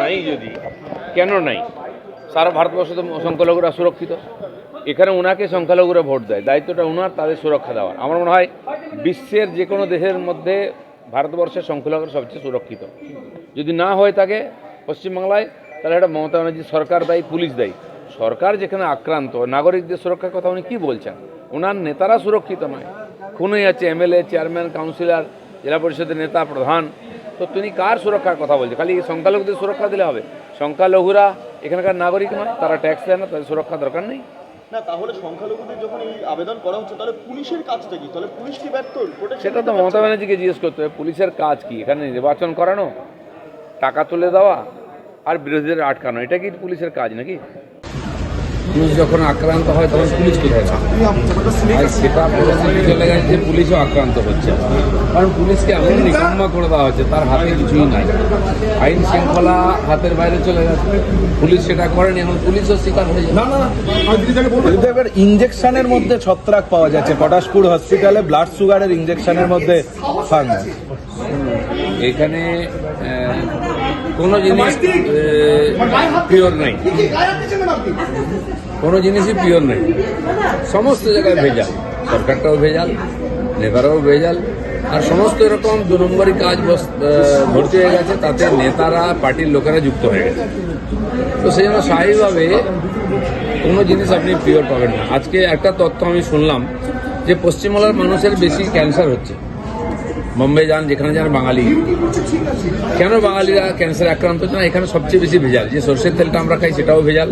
নাই যদি, কেন নাই? সারা ভারতবর্ষে তো সংখ্যালঘুরা সুরক্ষিত, এখানে ওনাকে সংখ্যালঘুরা ভোট দেয়, দায়িত্বটা ওনার, তাদের সুরক্ষা দেওয়ার। আমার মনে হয় বিশ্বের যে কোনো দেশের মধ্যে ভারতবর্ষের সংখ্যালঘুরা সবচেয়ে সুরক্ষিত। যদি না হয়ে থাকে পশ্চিমবাংলায়, তাহলে এটা মমতা ব্যানার্জি সরকার দায়ী, পুলিশ দায়ী। সরকার যেখানে আক্রান্ত, নাগরিকদের সুরক্ষার কথা উনি কী বলছেন? ওনার নেতারা সুরক্ষিত নয়, খুন হয়ে যাচ্ছে এমএলএ, চেয়ারম্যান, কাউন্সিলর, জেলা পরিষদের নেতা, প্রধান। তো তিনি কার সুরক্ষার কথা বলছেন? খালি সংখ্যালঘুদের সুরক্ষা দিলে হবে? সংখ্যালঘুরা এখানকার নাগরিক নয়, তারা ট্যাক্স দেয় না, তাদের সুরক্ষা দরকার নেই? না, তাহলে সংখ্যালঘুদের যখন এই আবেদন করা হচ্ছে, তাহলে পুলিশের কাজটা কি? তাহলে পুলিশ কি ব্যর্থ? সেটা তো মমতা ব্যানার্জিকে জিজ্ঞেস করতে হবে। পুলিশের কাজ কি? এখানে নির্বাচন করানো, টাকা তুলে দেওয়া আর বিরোধীদের আটকানো, এটা কি পুলিশের কাজ নাকি? পুলিশ যখন আক্রান্ত হয় তখন পুলিশ কোথায় থাকে? আর সেটা পরিস্থিতি চলে গেছে যে পুলিশও আক্রান্ত হচ্ছে, কারণ পুলিশকে এমন নিকাম্মা করে দেওয়া হচ্ছে, তার হাতে কিছুই নাই, আইন শৃঙ্খলা হাতের বাইরে চলে গেছে। পুলিশ সেটা করেনি, এখন পুলিশও শিকার হয়ে যায়। এবার ইঞ্জেকশনের মধ্যে ছত্রাক পাওয়া যাচ্ছে পটাশপুর হসপিটালে, ব্লাড সুগারের ইঞ্জেকশনের মধ্যে ফাঙ্গাস। এখানে কোনো জিনিস পিওর নেই, কোনো জিনিসই পিওর নেই, সমস্ত জায়গায় ভেজাল। সরকারটাও ভেজাল, নেতারাও ভেজাল, আর সমস্ত এরকম 2 নম্বরই কাজ ভর্তি হয়ে গেছে, তাতে নেতারা, পার্টির লোকেরা যুক্ত হয়ে গেছে। তো সেই জন্য স্বাভাবিকভাবে কোনো জিনিস আপনি পিওর পাবেন না। আজকে একটা তথ্য আমি শুনলাম যে পশ্চিমবাংলার মানুষের বেশি ক্যান্সার হচ্ছে। বোম্বে যান, যেখানে যান বাঙালি, কেন বাঙালিরা ক্যান্সার আক্রান্ত হচ্ছে না? এখানে সবচেয়ে বেশি ভেজাল। যে সর্ষের তেলটা আমরা খাই সেটাও ভেজাল,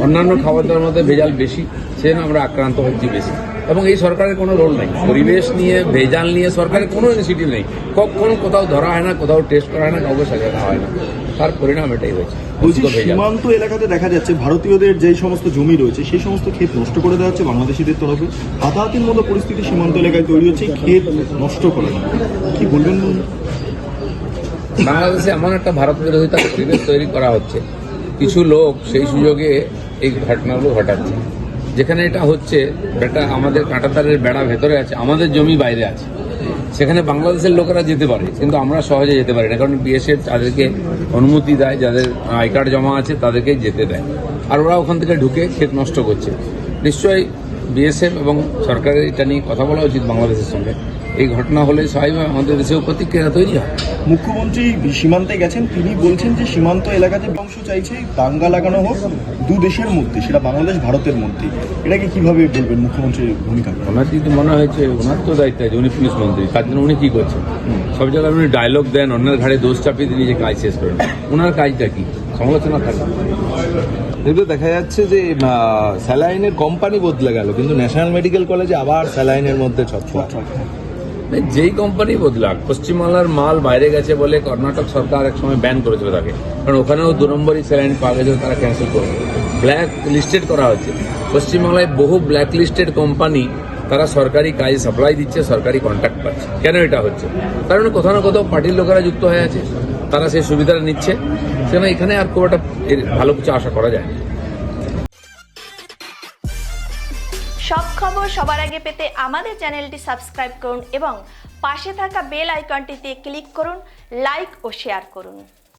অন্যান্য খাবার দাবার মধ্যে ভেজাল বেশি, সেজন্য আমরা আক্রান্ত হচ্ছি বেশি। এবং এই সরকারের কোনো রোল নেই, পরিবেশ নিয়ে, ভেজাল নিয়ে সরকারের কোনো ইনিশিয়েটিভ নেই। কখনো কোথাও ধরা হয় না, কোথাও টেস্ট করা হয় না, কাউকে সাজা দেওয়া হয় না, তার পরিণাম এটাই হয়েছে। সীমান্ত এলাকাতে দেখা যাচ্ছে ভারতীয়দের যে সমস্ত জমি রয়েছে সেই সমস্ত ক্ষেত নষ্ট করে দেওয়া হচ্ছে বাংলাদেশিদের তরফে। হাতাহাতির মতো পরিস্থিতি সীমান্ত এলাকায় তৈরি হচ্ছে, ক্ষেত নষ্ট করে। কি বলবেন? বাংলাদেশে এমন একটা ভারত বিরোধিতা পরিবেশ তৈরি করা হচ্ছে, কিছু লোক সেই সুযোগে এই ঘটনাগুলো ঘটাচ্ছে। যেখানে এটা হচ্ছে, এটা আমাদের কাঁটাতারের বেড়া ভেতরে আছে, আমাদের জমি বাইরে আছে, সেখানে বাংলাদেশের লোকেরা যেতে পারে, কিন্তু আমরা সহজে যেতে পারি না, কারণ বিএসএফ তাদেরকে অনুমতি দেয়, যাদের আই কার্ড জমা আছে তাদেরকে যেতে দেয়, আর ওরা ওখান থেকে ঢুকে ক্ষেত নষ্ট করছে। নিশ্চয়ই বিএসএফ এবং সরকারের এটা নিয়ে কথা বলা উচিত বাংলাদেশের সঙ্গে। এই ঘটনা হলে স্বাভাবিকভাবে আমাদের দেশেও প্রতিক্রিয়া তৈরি হয়। মুখ্যমন্ত্রী সীমান্তে গেছেন, তিনি বলছেন যে সীমান্ত এলাকাতে অংশ চাইছে দাঙ্গা লাগানো হোক 2 দেশের মধ্যে, সেটা বাংলাদেশ ভারতের মধ্যে। এটাকে কিভাবে বলবেন মুখ্যমন্ত্রীর ভূমিকা? ওনার যদি মনে হয়েছে, ওনার তো দায়িত্ব আছে, উনি পুলিশ মন্ত্রী, তার জন্য উনি কী করছেন? সব জায়গায় উনি ডায়লগ দেন, অন্যের ঘাড়ে দোষ চাপিয়ে দিয়ে নিজে কাজ শেষ করেন। ওনার কাজটা কি? সমালোচনা থাকে। কিন্তু দেখা যাচ্ছে যে স্যালাইনের কোম্পানি বদলে গেল, কিন্তু ন্যাশনাল মেডিকেল কলেজে আবার স্যালাইনের মধ্যে ছত্রাক। যেই কোম্পানি বদলাক, পশ্চিমবাংলার মাল বাইরে গেছে বলে কর্ণাটক সরকার এক সময় ব্যান করেছিল তাকে, কারণ ওখানেও 2 নম্বরই স্যালাইন পাওয়া গেছে, তারা ক্যান্সেল করবে, ব্ল্যাক লিস্টেড করা হচ্ছে। পশ্চিমবাংলায় বহু ব্ল্যাক লিস্টেড কোম্পানি, তারা সরকারি কাজে সাপ্লাই দিচ্ছে, সরকারি কন্ট্রাক্ট পাচ্ছে। কেন এটা হচ্ছে? কারণ কোথাও না কোথাও পার্টির লোকেরা যুক্ত হয়ে আছে, তারা সেই সুবিধাটা নিচ্ছে, সেজন্য এখানে আর খুব একটা ভালো কিছু আশা করা যায়। সব খবর সবার আগে পেতে আমাদের চ্যানেলটি সাবস্ক্রাইব করুন এবং পাশে থাকা বেল আইকনটিতে ক্লিক করুন, লাইক ও শেয়ার করুন।